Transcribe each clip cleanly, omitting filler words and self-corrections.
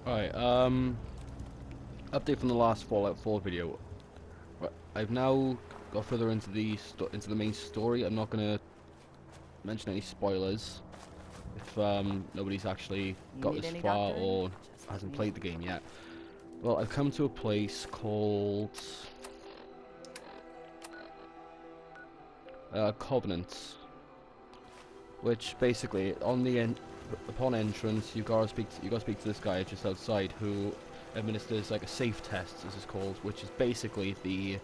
Alright, update from the last Fallout 4 video. Right, I've now got further into the main story. I'm not gonna mention any spoilers if nobody's actually You got need this any far doctoring? or Just let hasn't me played know. the game yet. Well, I've come to a place called Covenant, which basically upon entrance you gotta speak to this guy just outside who administers like a safe test, as it's called, which is basically the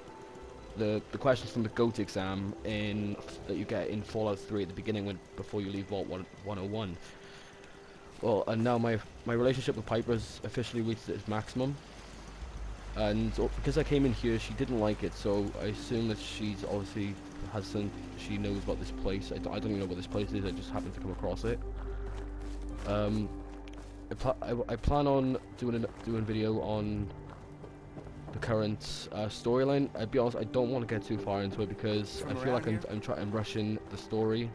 questions from the GOAT exam in that you get in Fallout 3 at the beginning before you leave Vault 101. Well, and now my relationship with Piper's officially reached its maximum, and because I came in here, she didn't like it, so I assume that she's obviously she knows about this place. I don't even know what this place is. I just happened to come across it. Um, I plan on doing a video on the current storyline. I'll be honest, I don't want to get too far into it because I From feel around like here? I'm rushing the story,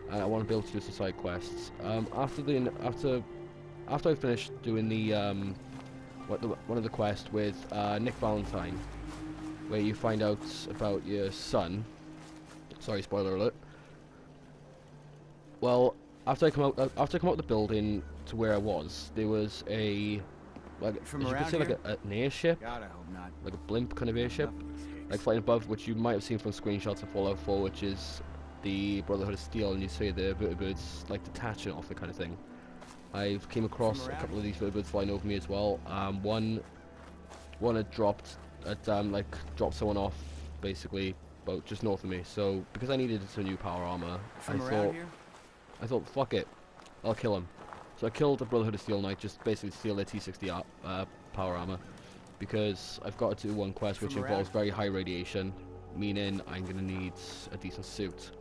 and I want to be able to do some side quests. After I finish doing the one of the quests with Nick Valentine, where you find out about your son. Sorry, spoiler alert. Well, after I come out the building to where I was, there was a like From as you could around say like here? an airship, God, I hope not. like a blimp kind of Had airship, enough of these like hicks. flying above, which you might have seen from screenshots of Fallout 4, which is the Brotherhood of Steel, and you see the vertibirds like detaching off the kind of thing. I've came From across a around couple of here? these vertibirds flying over me as well. One had dropped someone off basically about just north of me. So because I needed some new power armor, I From around thought here? fuck it, I'll kill him. So I killed the Brotherhood of Steel Knight, just basically steal their T60 power armor, because I've got to do one quest which From involves around? very high radiation, meaning I'm gonna need a decent suit.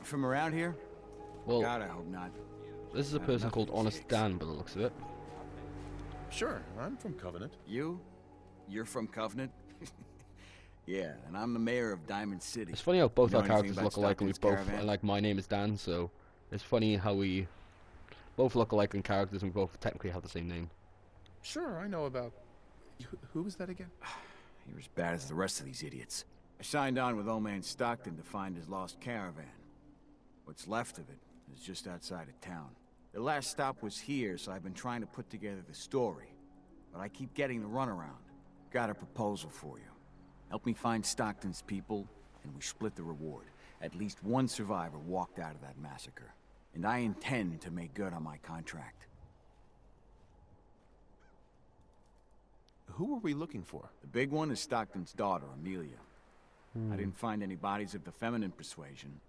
From around here? Well, God, I hope not. this is a Had person enough of called these Honest hicks. Dan by the looks of it. Sure, I'm from Covenant. You? You're from Covenant? Yeah, and I'm the mayor of Diamond City. It's funny how both You know our anything characters about look alike, and we Stockton's both, caravan? and like my name is Dan, so it's funny how we both look alike in characters, and we both technically have the same name. Sure, I know about. Who was that again? You're as bad as the rest of these idiots. I signed on with old man Stockton to find his lost caravan. What's left of it is just outside of town. The last stop was here, so I've been trying to put together the story. But I keep getting the runaround. Got a proposal for you. Help me find Stockton's people, and we split the reward. At least one survivor walked out of that massacre. And I intend to make good on my contract. Who were we looking for? The big one is Stockton's daughter, Amelia. I didn't find any bodies of the feminine persuasion.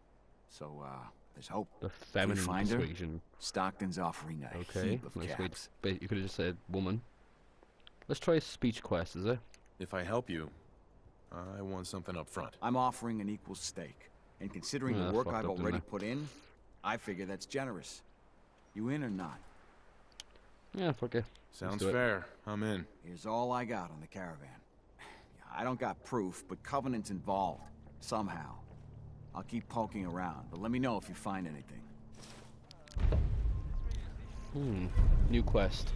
So, there's hope. The If we feminine find her, persuasion. Stockton's offering a Okay, heap of nice way. caps. You could have just said woman. Let's try a speech quest, is it? If I help you, I want something up front. I'm offering an equal stake. And considering Yeah, the work fucked I've up, didn't already I? put in, I figure that's generous. You in or not? Yeah, fuck it. Sounds do it. fair. I'm in. Here's all I got on the caravan. I don't got proof, but Covenant's involved. Somehow. I'll keep poking around, but let me know if you find anything. New quest.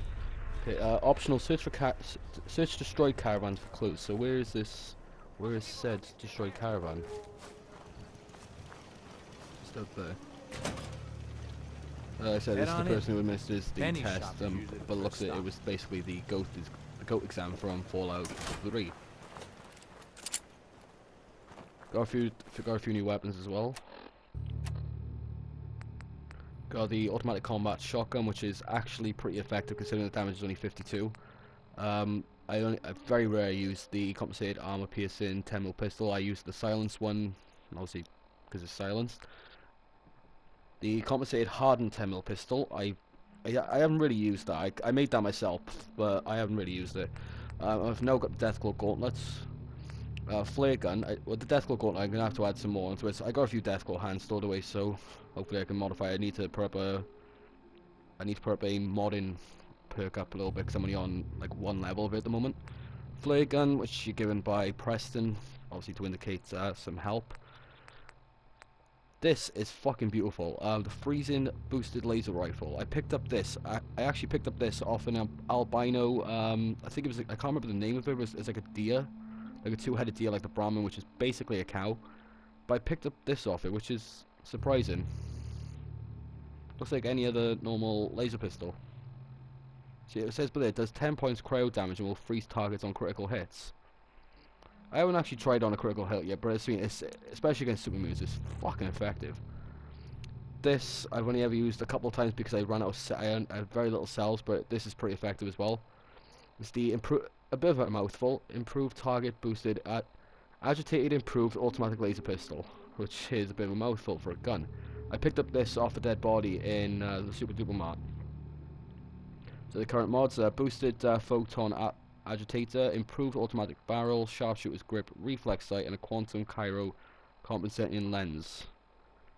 Okay, optional search destroyed caravans for clues. So where is this? Where is said destroyed caravan? Just out there. I said Head this is the on in. person who administers the Penny test. shop is usually the But looks first at it, stop. it was basically the goat exam from Fallout 3. Got a few new weapons as well. Got the automatic combat shotgun, which is actually pretty effective considering the damage is only 52. I very rarely use the compensated armor piercing 10mm pistol. I use the silenced one, obviously because it's silenced. The compensated hardened 10mm pistol, I haven't really used that. I made that myself, but I haven't really used it. I've now got the Deathclaw gauntlets. Flare gun. With the Deathclaw gauntlet, I'm gonna have to add some more onto it. So I got a few Deathclaw hands stored away, so hopefully I can modify it. I need to put up a modding perk up a little bit because I'm only on like one level of it at the moment. Flare gun, which you're given by Preston, obviously to indicate some help. This is fucking beautiful. The freezing boosted laser rifle. I picked up this. I actually picked up this off an albino. I think it was. I can't remember the name of it. It's like a deer, like a two-headed deer, like the Brahmin, which is basically a cow. But I picked up this off it, which is surprising. Looks like any other normal laser pistol. See, it says below it does 10 points cryo damage and will freeze targets on critical hits. I haven't actually tried on a critical hit yet, but it's especially against super mutants, it's fucking effective. This I've only ever used a couple of times because I ran out of I had very little cells, but this is pretty effective as well. It's the a bit of a mouthful. Improved target boosted at agitated improved automatic laser pistol, which is a bit of a mouthful for a gun. I picked up this off a dead body in the Super Duper Mart. So the current mods are boosted photon agitator, improved automatic barrel, sharpshooter's grip, reflex sight, and a quantum gyro compensating lens.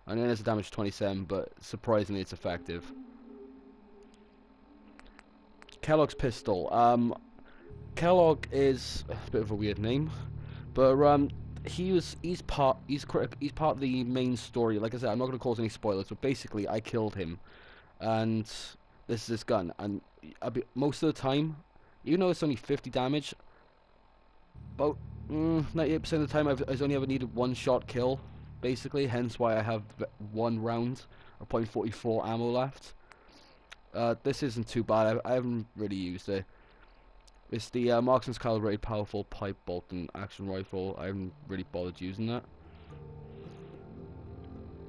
And then there's a damage 27, but surprisingly it's effective. Kellogg's pistol. Kellogg is a bit of a weird name, but he's part of the main story. Like I said, I'm not going to cause any spoilers, but basically I killed him, and this is his gun, and most of the time, even though it's only 50 damage, about 98% of the time I've only ever needed one shot kill, basically, hence why I have 1 round of .44 ammo left. This isn't too bad. I haven't really used it. It's the Marksman's Calibrated Powerful Pipe Bolt and Action Rifle. I haven't really bothered using that.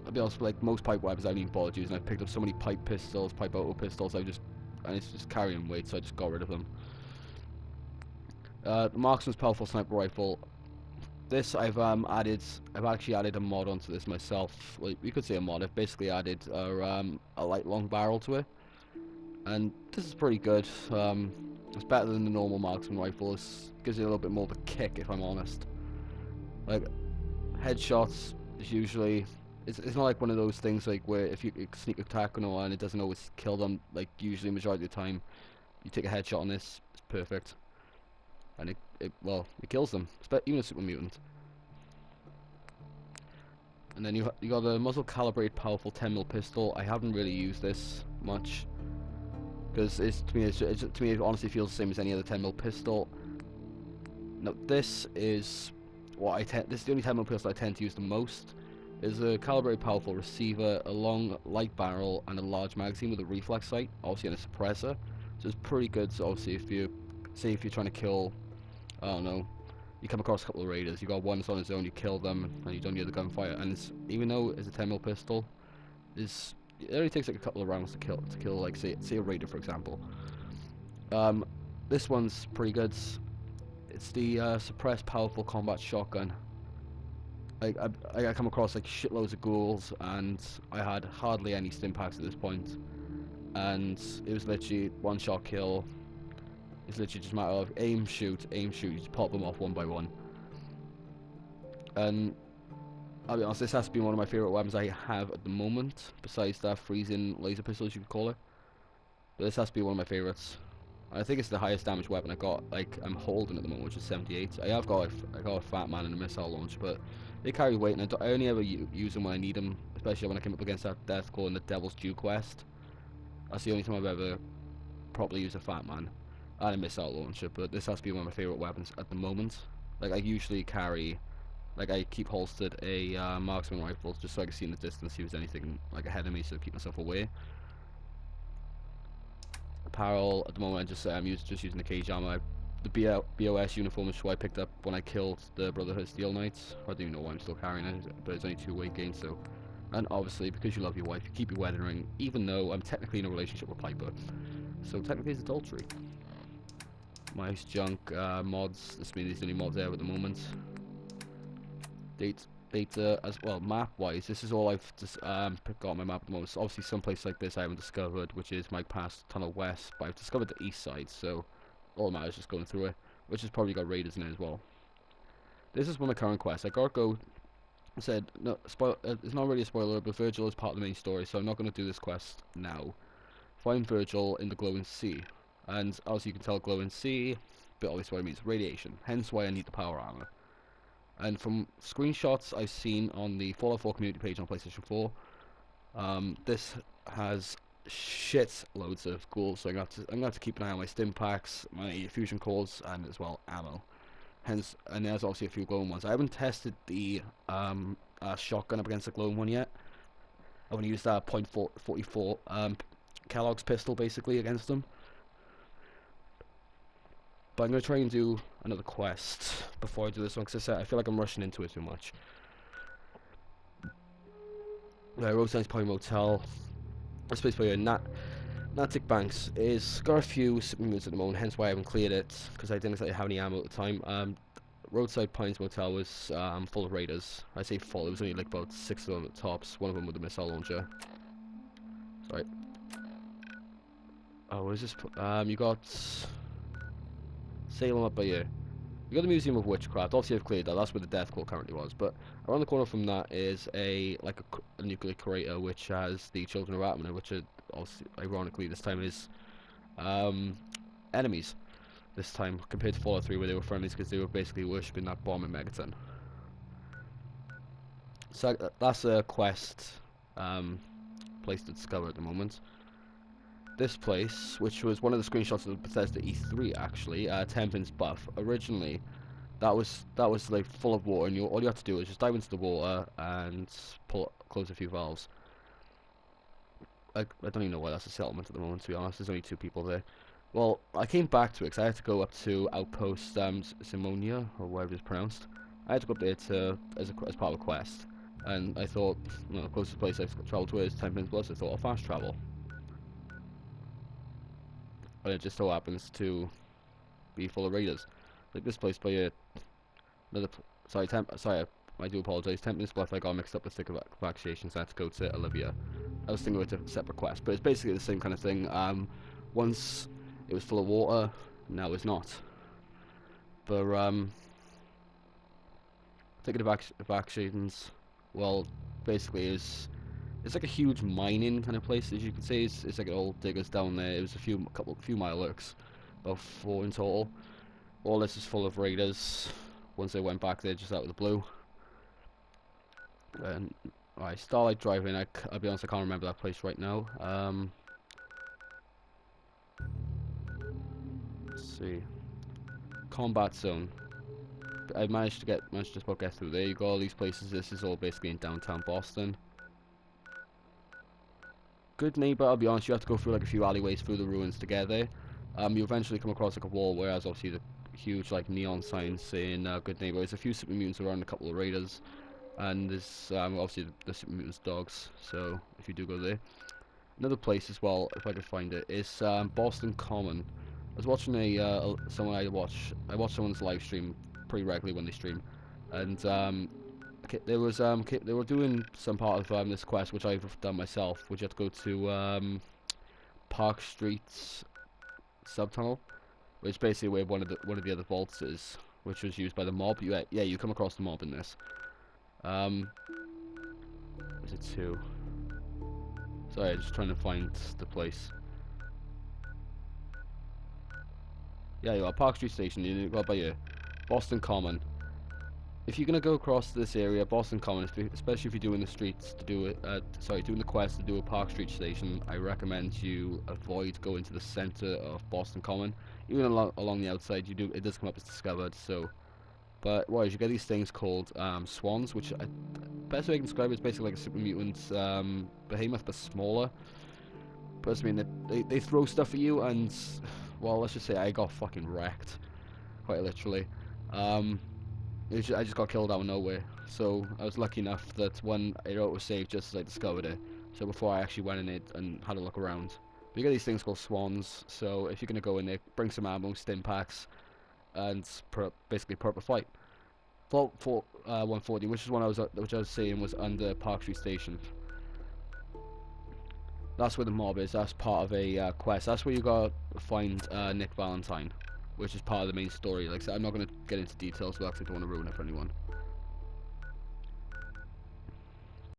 I'll be honest, like most pipe weapons I haven't even bothered using. I've picked up so many pipe pistols, pipe auto pistols, and it's just carrying weight, so I just got rid of them. The Marksman's Powerful Sniper Rifle. This I've actually added a mod onto this myself. Like, you could say a mod. I've basically added a light long barrel to it, and this is pretty good. It's better than the normal marksman rifle. It gives you a little bit more of a kick, if I'm honest. Like, headshots is usually it's not like one of those things like where if you sneak attack on one and it doesn't always kill them. Like, usually majority of the time you take a headshot on this, it's perfect, and it kills them, even a super mutant. And then you got the muzzle calibrated powerful 10mm pistol. I haven't really used this much because to me it honestly feels the same as any other 10mm pistol. Now this is this is the only 10mm pistol I tend to use the most. Is a calibrated powerful receiver, a long light barrel, and a large magazine with a reflex sight, obviously, and a suppressor. So it's pretty good. So obviously, if you're trying to kill, I don't know, you come across a couple of raiders, you got one that's on his own, you kill them, and you don't need the gunfire. And even though it's a 10mm pistol, it only takes like a couple of rounds to kill like say a raider, for example. This one's pretty good. It's the suppressed powerful combat shotgun. I come across like shitloads of ghouls, and I had hardly any stim packs at this point, and it was literally one shot kill. It's literally just a matter of aim, shoot, you just pop them off one by one. And I'll be honest, this has to be one of my favourite weapons I have at the moment, besides that freezing laser pistol, as you could call it. But this has to be one of my favourites. I think it's the highest damage weapon I got. Like, I'm holding at the moment, which is 78. I got a Fat Man and a missile launch, but they carry weight, and I only ever use them when I need them, especially when I came up against that Death Claw in the Devil's Due quest. That's the only time I've ever properly used a Fat Man and a missile launcher. But this has to be one of my favourite weapons at the moment. Like, I usually carry, like, I keep holstered a marksman rifle just so I can see in the distance see if there's anything like ahead of me, so keep myself away. Apparel at the moment, I'm just using the cage armor. The BOS uniform is what I picked up when I killed the Brotherhood Steel Knights. I don't even know why I'm still carrying it, but it's only 2 weight gain. So, and obviously because you love your wife, you keep your wedding ring, even though I'm technically in a relationship with Piper, so technically it's adultery. Nice junk mods. This means these are the only mods there at the moment. Data as well, map wise, this is all I've just got on my map at the moment. So obviously some place like this I haven't discovered, which is my past Tunnel West, but I've discovered the east side, so all that matters is just going through it, which has probably got raiders in it as well. This is one of my current quests. I gotta go. I said no, it's not really a spoiler, but Virgil is part of the main story, so I'm not going to do this quest now. Find Virgil in the glowing sea, and as you can tell, glowing sea, but obviously what it means, radiation, hence why I need the power armor. And from screenshots I've seen on the Fallout 4 community page on PlayStation 4, this has shit loads of ghouls, so I'm gonna have to keep an eye on my stim packs, my fusion cores, and as well ammo. Hence, and there's obviously a few glowing ones. I haven't tested the shotgun up against the glowing one yet. I want to use that .44 Kellogg's pistol basically against them. But I'm gonna try and do another quest before I do this one, because I feel like I'm rushing into it too much. Roadside's Pine Motel. This place by Natic Banks is got a few moves at the moment, hence why I haven't cleared it, because I didn't exactly have any ammo at the time. Roadside Pines Motel was full of raiders. I say full, it was only like about 6 of them at tops, one of them with a missile launcher. Sorry. Oh, what is this? You got Salem up by here. You got the Museum of Witchcraft. Obviously I've cleared that, that's where the Death Claw currently was, but around the corner from that is a nuclear crater which has the Children of Atman, which are obviously, ironically this time is enemies this time compared to Fallout 3 where they were friendlies because they were basically worshipping that bomb in Megaton. So that's a quest place to discover at the moment. This place, which was one of the screenshots of Bethesda E3 actually, Tenpin's Buff. Originally, that was like full of water, and all you have to do is just dive into the water and close a few valves. I don't even know why that's a settlement at the moment, to be honest. There's only 2 people there. Well, I came back to it because I had to go up to Outpost Simonia, or whatever it's pronounced. I had to go up there as part of a quest, and I thought, you know, the closest place I've travelled to is Tenpin's Buff, so I thought I'll fast travel. And it just so happens to be full of raiders. Like this place by sorry, I do apologise. Tempest Bluff I got mixed up with Thick Vaccinations, so I had to go to Olivia. I was thinking it was a separate quest, but it's basically the same kind of thing. Once it was full of water, now it's not. But Thick Vaccinations, well, basically it's like a huge mining kind of place, as you can see. It's like old diggers down there. It was a few mile looks, about 4 in total. All this is full of raiders. Once they went back there, just out of the blue. And alright, Starlight Drive-In. I'll be honest, I can't remember that place right now. Let's see. Combat Zone. I managed to just about get through there. You got all these places. This is all basically in downtown Boston. Good Neighbor, I'll be honest, you have to go through like a few alleyways through the ruins to get there. You eventually come across like a wall, whereas obviously the huge like neon signs saying Good Neighbor. There's a few super mutants around, a couple of raiders, and there's obviously the super mutants dogs. So if you do go there, another place as well, if I could find it, is Boston Common. I was watching I watch someone's live stream pretty regularly when they stream, and they were doing some part of this quest which I've done myself, which you have to go to Park Street's subtunnel, which is basically where one of the other vaults is, which was used by the mob. Yeah, you come across the mob in this. Is it 2? Sorry, I'm just trying to find the place. Yeah, you are Park Street Station. You got by here, Boston Common. If you're gonna go across this area, Boston Common, especially if you're doing the streets to do it, doing the quest to do a Park Street station, I recommend you avoid going to the center of Boston Common. Even along the outside, it does come up as discovered. So, but what is, you get these things called swans, which best way I can describe it is basically like a super mutant behemoth, but smaller. But I mean, they throw stuff at you, and well, let's just say I got fucking wrecked, quite literally. I just got killed out of nowhere, so I was lucky enough that one arrow was saved just as I discovered it, so before I actually went in it and had a look around. But you get these things called swans, so if you're going to go in there, bring some ammo, stim packs, and basically prep a fight. Vault 140, which I was saying was under Park Street Station. That's where the mob is. That's part of a quest. That's where you gotta find Nick Valentine, which is part of the main story. Like I said, I'm not going to get into details, but I actually don't want to ruin it for anyone.